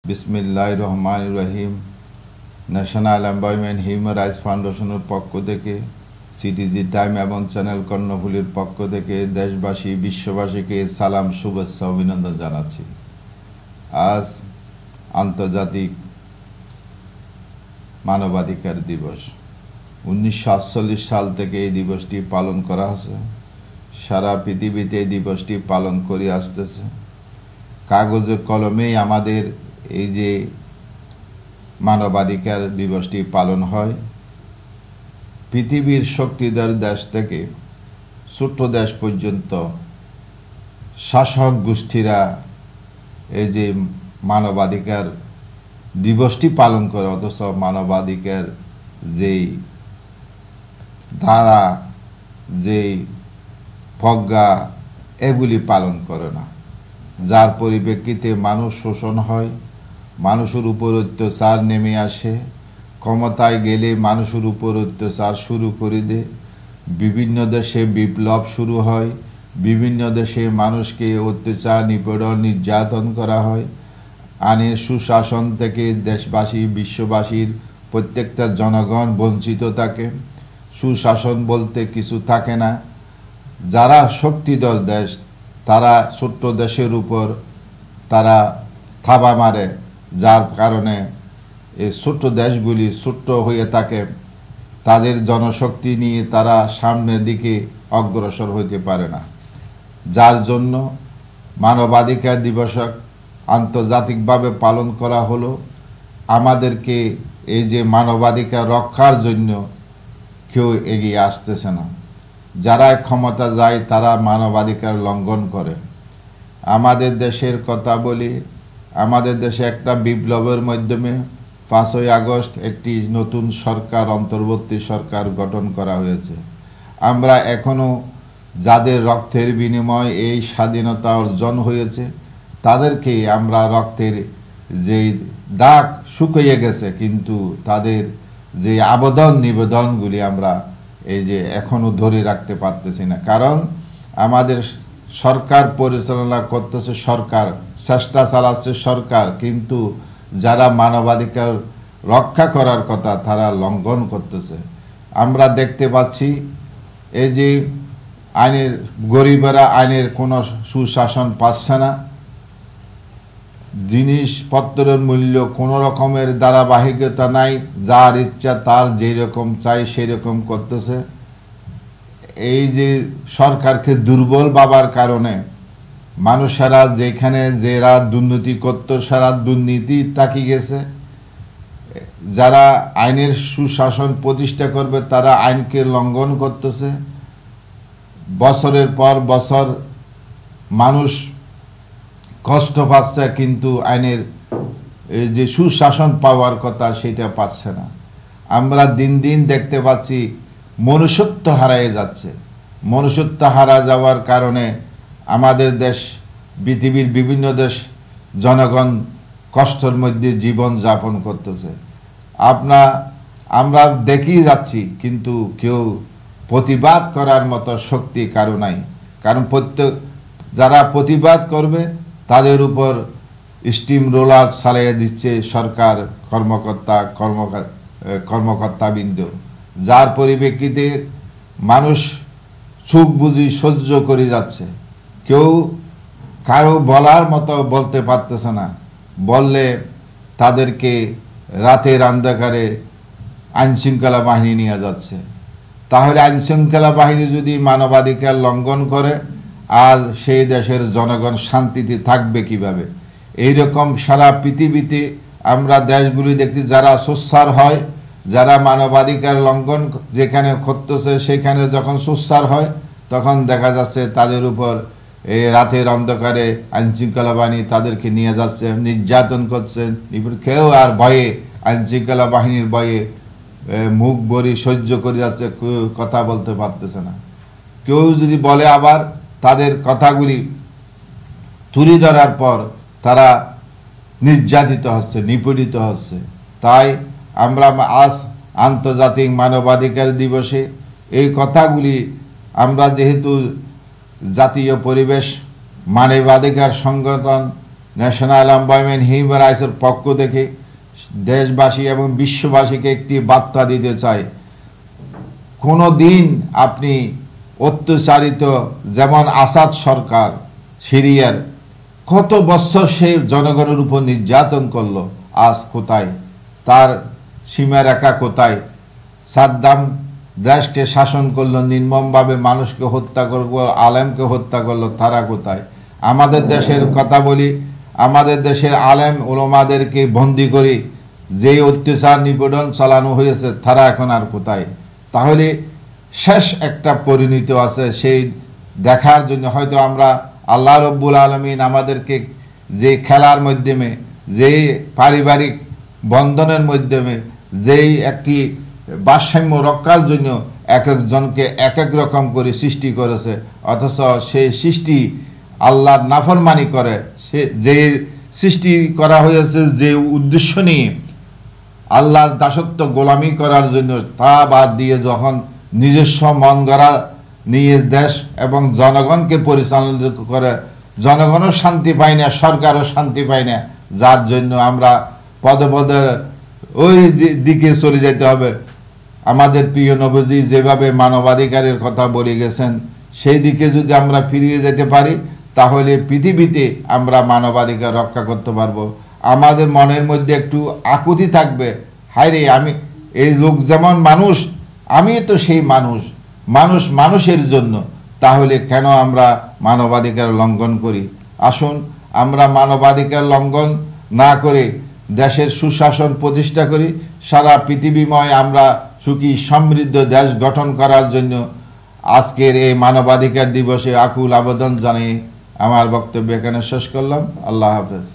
বিসমিল্লাহির রহমানির রহিম। National employment human rights ফাউন্ডেশনের পক্ষ থেকে, সিটিজি টাইম এবং চ্যানেল কর্ণফুলীর পক্ষ থেকে দেশবাসী বিশ্ববাসীকে সালাম, শুভেচ্ছা, অভিনন্দন জানাচ্ছি। আজ আন্তর্জাতিক মানবাধিকার দিবস। 1948 সাল থেকে এই দিবসটি পালন করা হচ্ছে। সারা পৃথিবীতে এই দিবসটি পালন করে আসতেছে। কাগজে কলমেই আমাদের এই যে মানবাধিকার দিবসটি পালন হয়। পৃথিবীর শক্তিধর দেশ থেকে ছোট্ট দেশ পর্যন্ত শাসক গোষ্ঠীরা এই যে মানবাধিকার দিবসটি পালন করে, অথচ মানবাধিকার যেই ধারা, যেই প্রজ্ঞা, এগুলি পালন করে না। যার পরিপ্রেক্ষিতে মানুষ শোষণ হয়, মানুষের উপর অত্যাচার নেমে আসে, ক্ষমতায় গেলে মানুষের উপর অত্যাচার শুরু করে দেয়। বিভিন্ন দেশে বিপ্লব শুরু হয়, বিভিন্ন দেশে মানুষকে অত্যাচার, নিপীড়ন, নির্যাতন করা হয়। আইনের সুশাসন থেকে দেশবাসী, বিশ্ববাসীর প্রত্যেকটা জনগণ বঞ্চিত থাকে। সুশাসন বলতে কিছু থাকে না। যারা শক্তিধর দেশ, তারা ছোট্ট দেশের উপর তারা থাবা মারে, যার কারণে এই ছোট্ট দেশগুলি ছোট্ট হয়ে থাকে। তাদের জনশক্তি নিয়ে তারা সামনের দিকে অগ্রসর হতে পারে না। যার জন্য মানবাধিকার দিবস আন্তর্জাতিকভাবে পালন করা হলো। আমাদেরকে এই যে মানবাধিকার রক্ষার জন্য কেউ এগিয়ে আসতেছে না। যারা ক্ষমতা যায় তারা মানবাধিকার লঙ্ঘন করে। আমাদের দেশের কথা বলি, আমাদের দেশে একটা বিপ্লবের মাধ্যমে 5ই আগস্ট একটি নতুন সরকার, অন্তর্বর্তী সরকার গঠন করা হয়েছে। আমরা এখনও যাদের রক্তের বিনিময়ে এই স্বাধীনতা অর্জন হয়েছে, তাদেরকে আমরা রক্তের যেই দাগ শুকিয়ে গেছে, কিন্তু তাদের যে আবেদন নিবেদনগুলি আমরা এই যে এখনও ধরে রাখতে পারতেছি না। কারণ আমাদের সরকার পরিচালনা করতেছে সরকার, চেষ্টা চালাচ্ছে সরকার, কিন্তু যারা মানবাধিকার রক্ষা করার কথা তারা লঙ্ঘন করতেছে। আমরা দেখতে পাচ্ছি এই যে আইনের গরিবেরা আইনের কোনো সুশাসন পাচ্ছে না। জিনিসপত্রের মূল্য কোনো রকমের ধারাবাহিকতা নাই। যার ইচ্ছা তার যেই রকম চাই সেই রকম করতেছে। এই যে সরকারকে দুর্বল ভাবার কারণে মানুষেরা যেখানে যারা দুর্নীতি করত, সারা দুর্নীতি তাকিয়ে গেছে। যারা আইনের সুশাসন প্রতিষ্ঠা করবে তারা আইনকে লঙ্ঘন করতেছে। বছরের পর বছর মানুষ কষ্ট পাচ্ছে, কিন্তু আইনের যে সুশাসন পাওয়ার কথা সেটা পাচ্ছে না। আমরা দিন দিন দেখতে পাচ্ছি মনুষ্যত্ব হারিয়ে যাচ্ছে। মনুষ্যত্ব হারা যাওয়ার কারণে আমাদের দেশ, পৃথিবীর বিভিন্ন দেশ জনগণ কষ্টের মধ্যে জীবন যাপন করতেছে। আমরা দেখেই যাচ্ছি, কিন্তু কেউ প্রতিবাদ করার মতো শক্তি কারো নাই। কারণ যারা প্রতিবাদ করবে তাদের উপর স্টিম রোলার চালিয়ে দিচ্ছে সরকার, কর্মকর্তাবৃন্দ। যার পরিপ্রেক্ষিতে মানুষ সুখ বুঝি সহ্য করে যাচ্ছে। কেউ কারো বলার মতো বলতে পারতেছে না। বললে তাদেরকে রাতের অন্ধকারে আইনশৃঙ্খলা বাহিনী নিয়ে যাচ্ছে। তাহলে আইনশৃঙ্খলা বাহিনী যদি মানবাধিকার লঙ্ঘন করে, আর সেই দেশের জনগণ শান্তিতে থাকবে কিভাবে? এইরকম সারা পৃথিবীতে আমরা দেশগুলি দেখছি, যারা সোচ্চার হয়, যারা মানবাধিকার লঙ্ঘন যেখানে করতেছে সেখানে যখন সোচ্চার হয়, তখন দেখা যাচ্ছে তাদের উপর এই রাতের অন্ধকারে আইনশৃঙ্খলা বাহিনী তাদেরকে নিয়ে যাচ্ছে, নির্যাতন করছে। কেউ আর ভয়ে, আইনশৃঙ্খলা বাহিনীর ভয়ে মুখ ভরি সহ্য করে যাচ্ছে, কথা বলতে পারতেছে না। কেউ যদি বলে আবার তাদের কথাগুলি তুলে ধরার পর তারা নির্যাতিত হচ্ছে, নিপীড়িত হচ্ছে। তাই আমরা আজ আন্তর্জাতিক মানবাধিকার দিবসে এই কথাগুলি আমরা যেহেতু জাতীয় পরিবেশ মানবাধিকার সংগঠন ন্যাশনাল এমপ্লয়মেন্ট হিউম্যান রাইটসের পক্ষ থেকে দেশবাসী এবং বিশ্ববাসীকে একটি বার্তা দিতে চাই, কোনো দিন আপনি অত্যাচারিত, যেমন আসাদ সরকার সিরিয়ার কত বছর সে জনগণের উপর নির্যাতন করলো, আজ কোথায়? তার সীমারেখা কোথায়? সাদ্দাম দেশকে শাসন করলো, নির্মমভাবে মানুষকে হত্যা করলো, আলেমকে হত্যা করলো, তারা কোথায়? আমাদের দেশের কথা বলি, আমাদের দেশের আলেম ওলামাদেরকে বন্দি করে যেই অত্যাচার নিপীড়ন চালানো হয়েছে, তারা এখন আর কোথায়? তাহলে শেষ একটা পরিণতি আছে, সেই দেখার জন্য হয়তো আমরা আল্লাহ রব্বুল আলমিন আমাদেরকে যে খেলার মাধ্যমে, যেই পারিবারিক বন্ধনের মাধ্যমে, যেই একটি ভারসাম্য রক্ষার জন্য এক একজনকে এক এক রকম করে সৃষ্টি করেছে, অথচ সেই সৃষ্টি আল্লাহর নাফরমানি করে, সে যে সৃষ্টি করা হয়েছে যে উদ্দেশ্য নিয়ে আল্লাহর দাসত্ব গোলামি করার জন্য, তা বাদ দিয়ে যখন নিজস্ব মন গড়া নিয়ে দেশ এবং জনগণকে পরিচালনা করে, জনগণও শান্তি পায় না, সরকারও শান্তি পায় না, যার জন্য আমরা পদে পদে ওই দিকে চলে যেতে হবে। আমাদের প্রিয় নবীজি যেভাবে মানবাধিকারের কথা বলে গেছেন, সেই দিকে যদি আমরা ফিরিয়ে যেতে পারি, তাহলে পৃথিবীতে আমরা মানবাধিকার রক্ষা করতে পারবো। আমাদের মনের মধ্যে একটু আকুতি থাকবে, হায় রে, আমি এই লোক যেমন মানুষ, আমি তো সেই মানুষ, মানুষ মানুষের জন্য, তাহলে কেন আমরা মানবাধিকার লঙ্ঘন করি? আসুন আমরা মানবাধিকার লঙ্ঘন না করে দেশের সুশাসন প্রতিষ্ঠা করি, সারা পৃথিবীময় আমরা সুখী সমৃদ্ধ দেশ গঠন করার জন্য আজকের এই মানবাধিকার দিবসে আকুল আবেদন জানিয়ে আমার বক্তব্য এখানে শেষ করলাম। আল্লাহ হাফেজ।